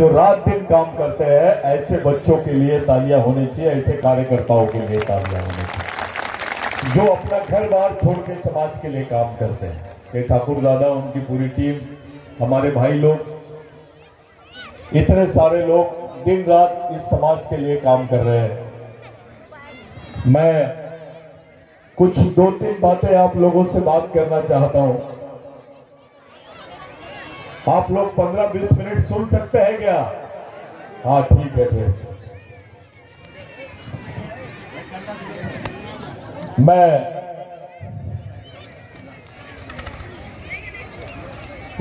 जो रात दिन काम करते हैं, ऐसे बच्चों के लिए तालियां होनी चाहिए, ऐसे कार्यकर्ताओं के लिए तालियां होनी चाहिए जो अपना घर बार छोड़ के समाज के लिए काम करते हैं। के ठाकुर दादा, उनकी पूरी टीम, हमारे भाई लोग, इतने सारे लोग दिन रात इस समाज के लिए काम कर रहे हैं। मैं कुछ 2-3 बातें आप लोगों से बात करना चाहता हूं। आप लोग 15-20 मिनट सुन सकते हैं क्या? हाँ, ठीक है फिर।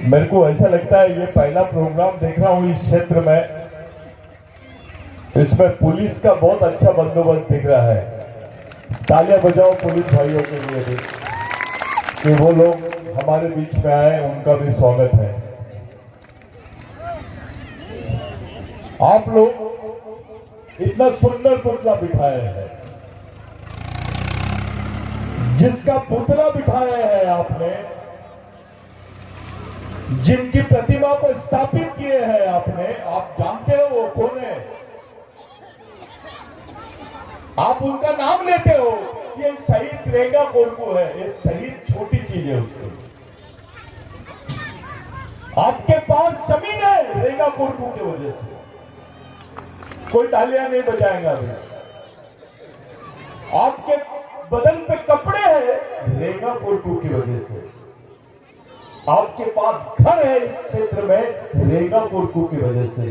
मेरे को ऐसा लगता है ये पहला प्रोग्राम देख रहा हूं इस क्षेत्र में। इसमें पुलिस का बहुत अच्छा बंदोबस्त दिख रहा है। तालियां बजाओ पुलिस भाइयों के लिए भी कि वो लोग हमारे बीच में आए, उनका भी स्वागत है। आप लोग इतना सुंदर पुतला बिठाए हैं, जिसका पुतला बिठाया है आपने, जिनकी प्रतिमा को स्थापित किए हैं आपने, आप जानते हो वो कौन है? आप उनका नाम लेते हो। ये शहीद रेंगा कोरकू है। ये शहीद छोटी चीज है उसकी। आपके पास जमीन है रेंगा कोरकू की वजह से। कोई तालियां नहीं बजाएगा अभी। आपके बदन पे कपड़े हैं रेंगा कोरकू की वजह से। आपके पास घर है इस क्षेत्र में रेंगा कोरकू की वजह से।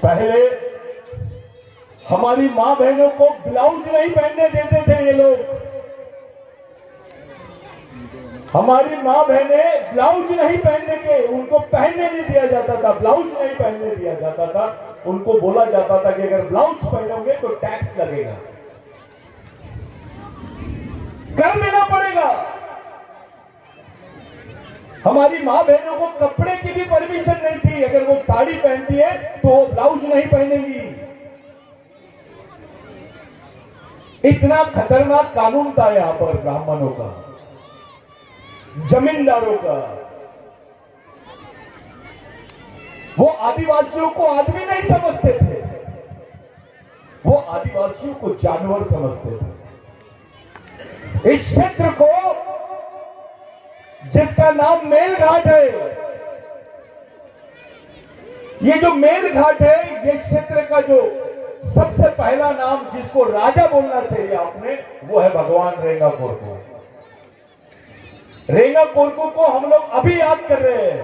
पहले हमारी मां बहनों को ब्लाउज नहीं पहनने देते थे ये लोग। हमारी मां बहनें ब्लाउज नहीं पहनने के, उनको पहनने नहीं दिया जाता था, ब्लाउज नहीं पहनने दिया जाता था। उनको बोला जाता था कि अगर ब्लाउज पहनोगे तो टैक्स लगेगा, कर देना पड़ेगा। हमारी मां बहनों को कपड़े की भी परमिशन नहीं थी। अगर वो साड़ी पहनती है तो वो ब्लाउज नहीं पहनेगी। इतना खतरनाक कानून था यहां पर ब्राह्मणों का, जमींदारों का। वो आदिवासियों को आदमी नहीं समझते थे, वो आदिवासियों को जानवर समझते थे। इस क्षेत्र को, जिसका नाम मेलघाट है, ये जो मेलघाट है, ये क्षेत्र का जो सबसे पहला नाम जिसको राजा बोलना चाहिए आपने, वो है भगवान रेंगा कोरकू। रेंगा कोरकू को हम लोग अभी याद कर रहे हैं।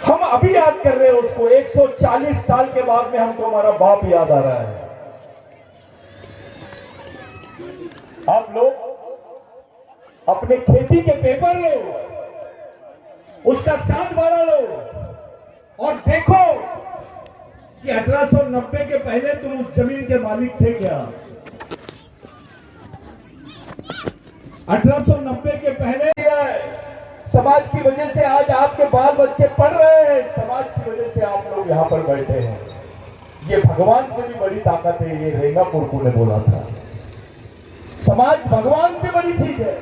हम अभी याद कर रहे हैं उसको। 140 साल के बाद में हमको हमारा बाप याद आ रहा है। आप लोग अपने खेती के पेपर लो, उसका 7/12 लो और देखो कि 1890 के पहले तुम उस जमीन के मालिक थे क्या? 1890 के पहले समाज की वजह से आज आपके बाल बच्चे पढ़ रहे हैं। समाज की वजह से आप लोग यहां पर बैठे हैं। ये भगवान से भी बड़ी ताकत है, ये रेंगा कोरकू ने बोला था। समाज भगवान से बड़ी चीज है।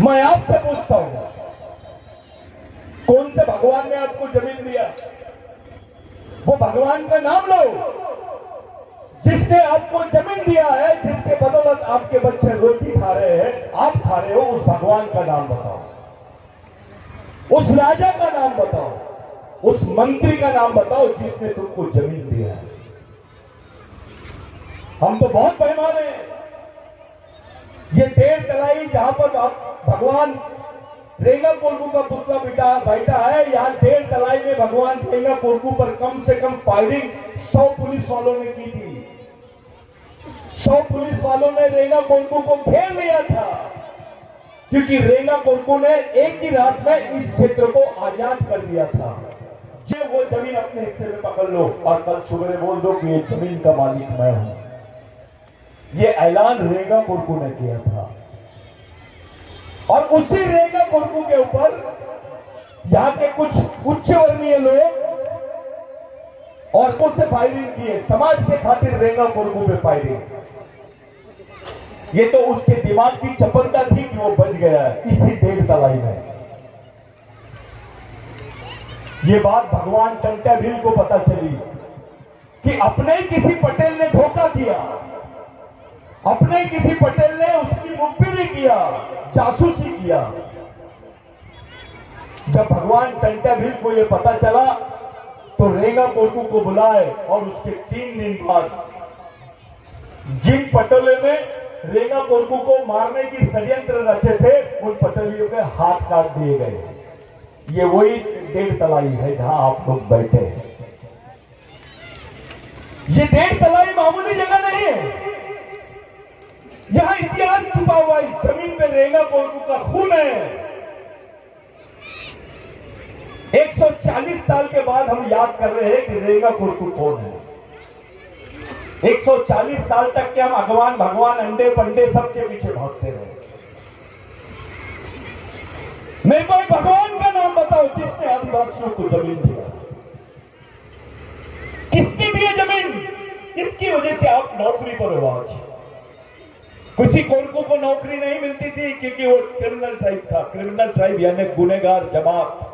मैं आपसे पूछता हूं, कौन से भगवान ने आपको जमीन दिया? वो भगवान का नाम लो जिसने आपको जमीन दिया है, जिसके बदौलत आपके बच्चे रोटी खा रहे हैं, आप खा रहे हो। उस भगवान का नाम बताओ, उस राजा का नाम बताओ, उस मंत्री का नाम बताओ जिसने तुमको जमीन दिया है। हम तो बहुत बेईमान हैं। ये देर तलाई जहां पर भगवान रेंगा कोरकू का पुतला बैठा है, यहां देर तलाई में भगवान रेंगा कोरकू पर कम से कम फायरिंग 100 पुलिस वालों ने की थी। 100 पुलिस वालों ने रेंगा कोरकू को घेर लिया था, क्योंकि रेंगा कोरकू ने एक ही रात में इस क्षेत्र को आजाद कर दिया था। जो वो जमीन अपने हिस्से में पकड़ लो और कल सुबह बोल दो कि ये जमीन का मालिक मैं हूं। ये ऐलान रेंगा कोरकू ने किया था। और उसी रेंगा कोरकू के ऊपर यहां के कुछ उच्च वर्णीय लोग औरतों से फायरिंग की है। समाज के खातिर रेंगा कोरकू पे फायरिंग। ये तो उसके दिमाग की चपलता थी कि वो बच गया इसी 1.5 तलाई में। ये बात भगवान टंटा भील को पता चली कि अपने किसी पटेल ने धोखा किया, अपने किसी पटेल ने उसकी मुखबिरी किया, जासूसी किया। जब भगवान टंटा भील को यह पता चला तो रेंगा कोरकू को बुलाए और उसके 3 दिन बाद जिन पटेलों ने रेंगा कोरकू को मारने की षड्यंत्र रचे थे उन पटेलियों के हाथ काट दिए गए। ये वही 1.5 तलाई है जहां आप लोग बैठे हैं। ये 1.5 तलाई मामूली जगह नहीं है, यहां इतिहास छुपा हुआ है। इस जमीन पे रेंगा कोरकू का खून है। 140 साल के बाद हम याद कर रहे हैं कि रेंगा कोरकू कौन है। 140 साल तक के हम अगवान भगवान अंडे पंडे सबके पीछे भागते रहे। मेरे को एक भगवान का नाम बताओ जिसने आदिवासियों को जमीन दिया। किसने दिया जमीन? किसकी वजह से आप नौकरी पर हो आज? किसी कोरकू को नौकरी नहीं मिलती थी क्योंकि वो क्रिमिनल ट्राइब था। क्रिमिनल ट्राइब यानी गुनहगार जमात।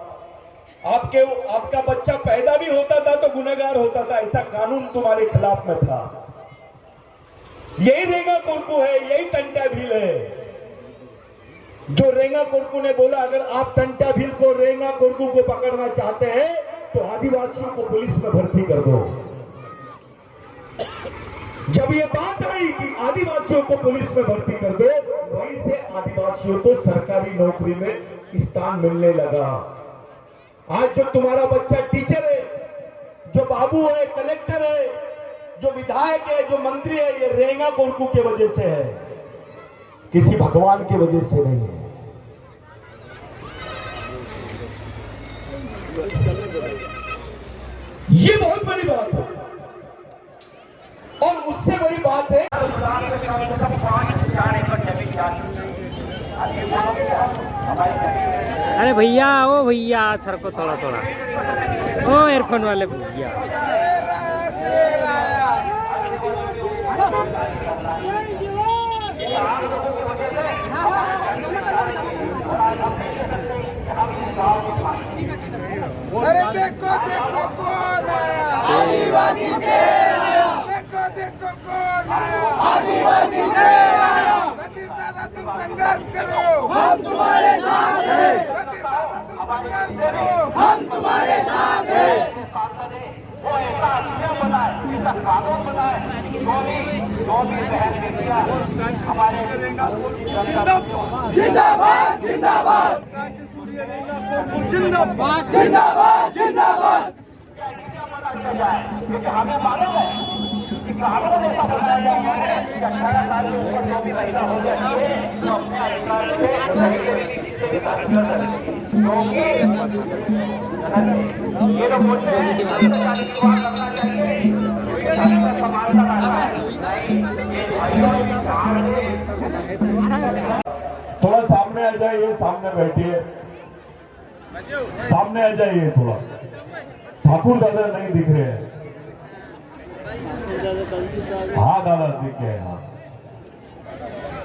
आपका बच्चा पैदा भी होता था तो गुनहगार होता था, ऐसा कानून तुम्हारे खिलाफ में था। यही रेंगा कोरकू है, यही टंटा भील है। जो रेंगा कोरकू ने बोला अगर आप टंटा भील को रेंगा कोरकू को पकड़ना चाहते हैं तो आदिवासियों को पुलिस में भर्ती कर दो। जब ये बात आई कि आदिवासियों को पुलिस में भर्ती कर दो, वहीं से आदिवासियों को सरकारी नौकरी में स्थान मिलने लगा। आज जो तुम्हारा बच्चा टीचर है, जो बाबू है, कलेक्टर है, जो विधायक है, जो मंत्री है, ये रेंगा कोरकू के वजह से है, किसी भगवान की वजह से नहीं है। ये बहुत बड़ी बात है। और उससे बड़ी बात है अरे भैया, ओ भैया सर को थोड़ा थोड़ा, ओ एयरफोन वाले भैया। अरे देखो देखो कौन आया, आदिवासी से आया। देखो देखो कौन आया, आदिवासी से आया। रतीश दादा तुम संघर्ष करो, हम तुम्हारे साथ हैं। रतीश दादा तुम संघर्ष करो, हम तुम्हारे साथ हैं। वो ऐसा नियम बनाए, ऐसा कानून बनाए, जो भी बहन बेटियां हमारे जिंदाबाद जिंदाबाद जिंदाबाद जिंदाबाद जिंदाबाद किया जाए। क्योंकि हमें मालूम है कि कानून ऐसा बनाया जाता है कि 18 साल के ऊपर जो भी महिला हो जाती है तो अपने अधिकार से किसी भी कार्य कर सकती है। क्योंकि ये लोग बोलते हैं कि सरकारी विवाह करना चाहिए, समानता लाना है। थोड़ा सामने आ जाइए, सामने बैठिए, सामने आ जाइए थोड़ा। ठाकुर दादा नहीं दिख रहे हैं। हाँ दादा दिख गए। हाँ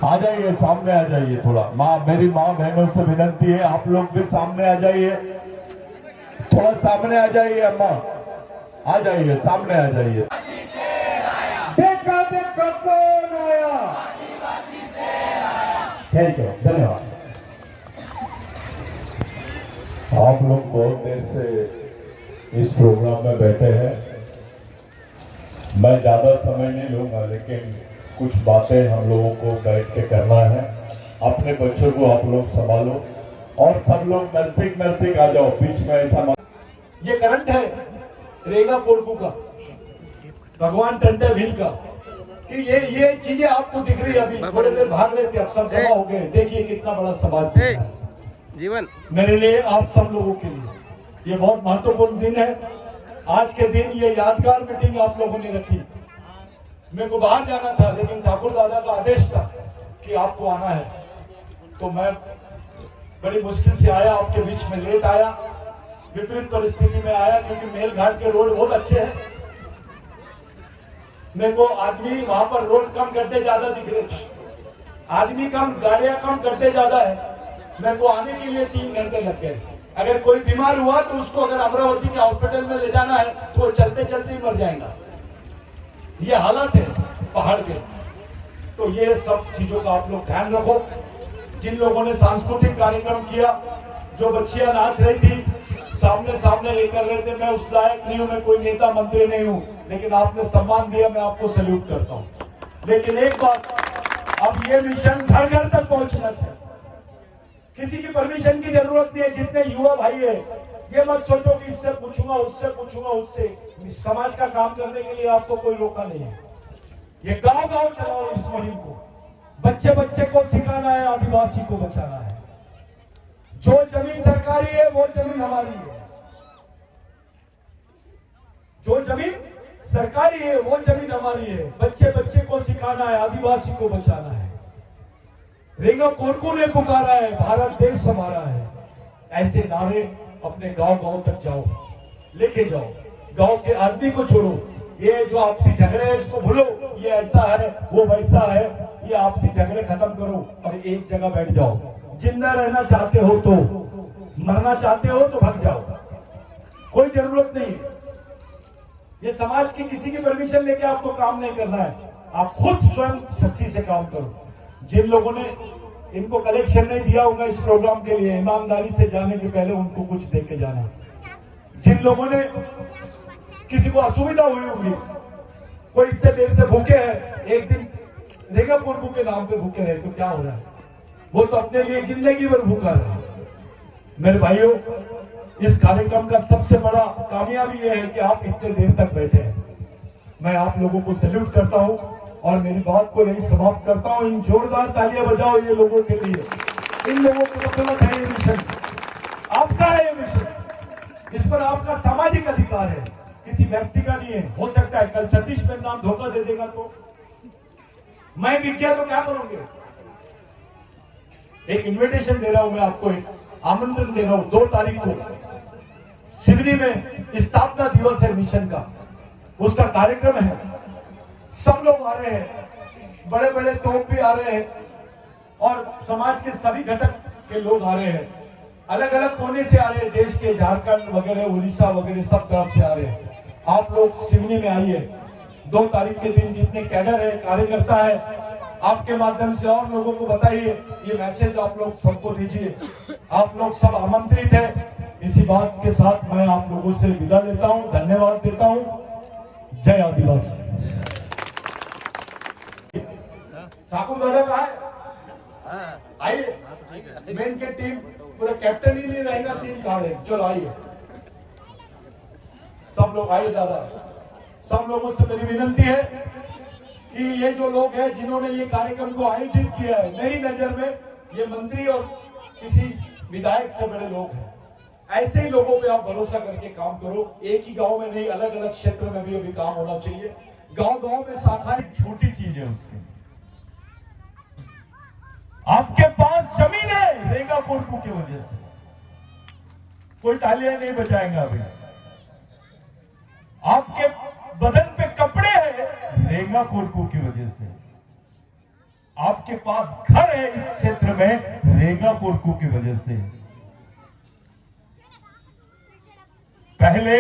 आ जाइए, सामने आ जाइए थोड़ा। मेरी माँ बहनों से विनती है आप लोग भी सामने आ जाइए, थोड़ा सामने आ जाइए। अम्मा आ जाइए, सामने आ जाइए। देखो देखो कौन आया, थैंक यू, धन्यवाद। आप लोग बहुत देर से इस प्रोग्राम में बैठे हैं। मैं ज़्यादा समय नहीं लूँगा, लेकिन कुछ बातें हम लोगों को बैठ के करना है। अपने बच्चों को आप लोग संभालो और सब लोग नजदीक नजदीक आ जाओ, बीच में ऐसा मत। ये करंट है रेंगा कोरकू का, भगवान टंटा भील का, कि ये चीजें आपको दिख रही है। अभी थोड़ी देर भाग रहे थे, अब सब जमा हो गए। देखिए कितना बड़ा समाज जीवन मेरे लिए, आप सब लोगों के लिए ये बहुत महत्वपूर्ण दिन है। आज के दिन ये यादगार मीटिंग आप लोगों ने रखी। मेरे को बाहर जाना था, लेकिन ठाकुर दादा का आदेश था कि आपको आना है, तो मैं बड़ी मुश्किल से आया, आपके बीच में लेट आया, विपरीत परिस्थिति में आया, क्योंकि मेलघाट के रोड बहुत अच्छे हैं। मेरे को आदमी वहां पर रोड कम गड्ढे ज्यादा दिख रहे थे, आदमी कम, गाड़ियां कम, गड्ढे ज्यादा है। मेरे को आने के लिए 3 घंटे लग गए। अगर कोई बीमार हुआ तो उसको अगर अमरावती के हॉस्पिटल में ले जाना है तो वो चलते चलते ही मर जाएगा। ये हालत है पहाड़ के। तो ये सब चीजों का आप लोग ध्यान रखो। जिन लोगों ने सांस्कृतिक कार्यक्रम किया, जो बच्चियां नाच रही थी, सामने सामने ये कर रहे थे, मैं उस लायक नहीं हूं, मैं कोई नेता मंत्री नहीं हूं, लेकिन आपने सम्मान दिया, मैं आपको सैल्यूट करता हूं। लेकिन एक बात, अब ये मिशन घर घर तक पहुंचना चाहिए। किसी की परमिशन की जरूरत नहीं है। जितने युवा भाई है, ये मत सोचो कि इससे पूछूंगा, उससे पूछूंगा, उससे। समाज का काम करने के लिए आपको कोई रोका नहीं है। ये गांव गांव चलाओ इस मुहिम को। बच्चे बच्चे को सिखाना है, आदिवासी को बचाना है। जो जमीन सरकारी है वो जमीन हमारी है। जो जमीन सरकारी है वो जमीन हमारी है। बच्चे बच्चे को सिखाना है, आदिवासी को बचाना है। रेंगा कोरकू ने पुकारा है, भारत देश हमारा है। ऐसे नारे अपने गांव गांव तक जाओ, लेके जाओ। गांव के आदमी को छोड़ो। ये जो आपसी झगड़े हैं इसको भूलो। ये ऐसा है, वो वैसा है, ये आपसी झगड़े खत्म करो और एक जगह बैठ जाओ। जिंदा रहना चाहते हो तो, मरना चाहते हो तो भाग जाओ, कोई जरूरत नहीं है। ये समाज की किसी की परमिशन लेके आपको काम नहीं करना है। आप खुद स्वयं शक्ति से काम करो। जिन लोगों ने इनको कलेक्शन नहीं दिया होगा इस प्रोग्राम के लिए, ईमानदारी से जाने के पहले उनको कुछ दे के जाना। जिन लोगों ने, किसी को असुविधा हुई होगी, कोई इतने देर से भूखे हैं, एक दिन रेंगा कोरकू के नाम पे भूखे रहे तो क्या हो रहा है? वो तो अपने लिए जिंदगी भर भूखा रहा। मेरे भाइयों, इस कार्यक्रम का सबसे बड़ा कामयाबी यह है कि आप इतने देर तक बैठे हैं। मैं आप लोगों को सैल्यूट करता हूं और मेरी बात को यही समाप्त करता हूं। इन जोरदार तालियां बजाओ ये लोगों के लिए। इन लोगों को मतलब है ये मिशन आपका है। ये मिशन, इस पर आपका सामाजिक अधिकार है, किसी व्यक्ति का नहीं है। हो सकता है कल सतीश मेरा नाम धोखा दे देगा तो मैं भी क्या, तो क्या करोगे? एक इन्विटेशन दे रहा हूं मैं आपको, एक आमंत्रण दे रहा हूं। 2 तारीख को सिवनी में स्थापना दिवस है मिशन का, उसका कार्यक्रम है। सब लोग आ रहे हैं, बड़े बड़े तोप भी आ रहे हैं और समाज के सभी घटक के लोग आ रहे हैं। अलग अलग कोने से आ रहे हैं, देश के, झारखंड वगैरह, उड़ीसा वगैरह सब तरफ से आ रहे हैं। आप लोग सिवनी में आइए। 2 तारीख के दिन जितने कैडर है, कार्यकर्ता है, आपके माध्यम से और लोगों को बताइए। ये मैसेज आप लोग सबको दीजिए। आप लोग सब आमंत्रित है। इसी बात के साथ मैं आप लोगों से विदा लेता हूं, धन्यवाद देता हूं। जय आदिवासी। ठाकुर दादा कहा है? आइए। मेन के टीम पूरा कैप्टन ही नहीं रहेगा, टीम कहा है। चलो आइए, सब लोग आइए। दादा, सब लोगों से मेरी विनंती है कि ये जो लोग हैं जिन्होंने ये कार्यक्रम को आयोजित किया है, मेरी नजर में ये मंत्री और किसी विधायक से बड़े लोग हैं। ऐसे ही लोगों पे आप भरोसा करके काम करो। एक ही गांव में नहीं, अलग अलग क्षेत्र में भी अभी काम होना चाहिए। गांव गांव में शाखाएं, छोटी चीज है उसकी। आपके पास जमीन है रेंगा कोरकू की वजह से। कोई तालियां नहीं बजाएगा अभी। आपके बदन पे कपड़े हैं रेंगा कोरकू की वजह से। आपके पास घर है इस क्षेत्र में रेंगा कोरकू की वजह से। पहले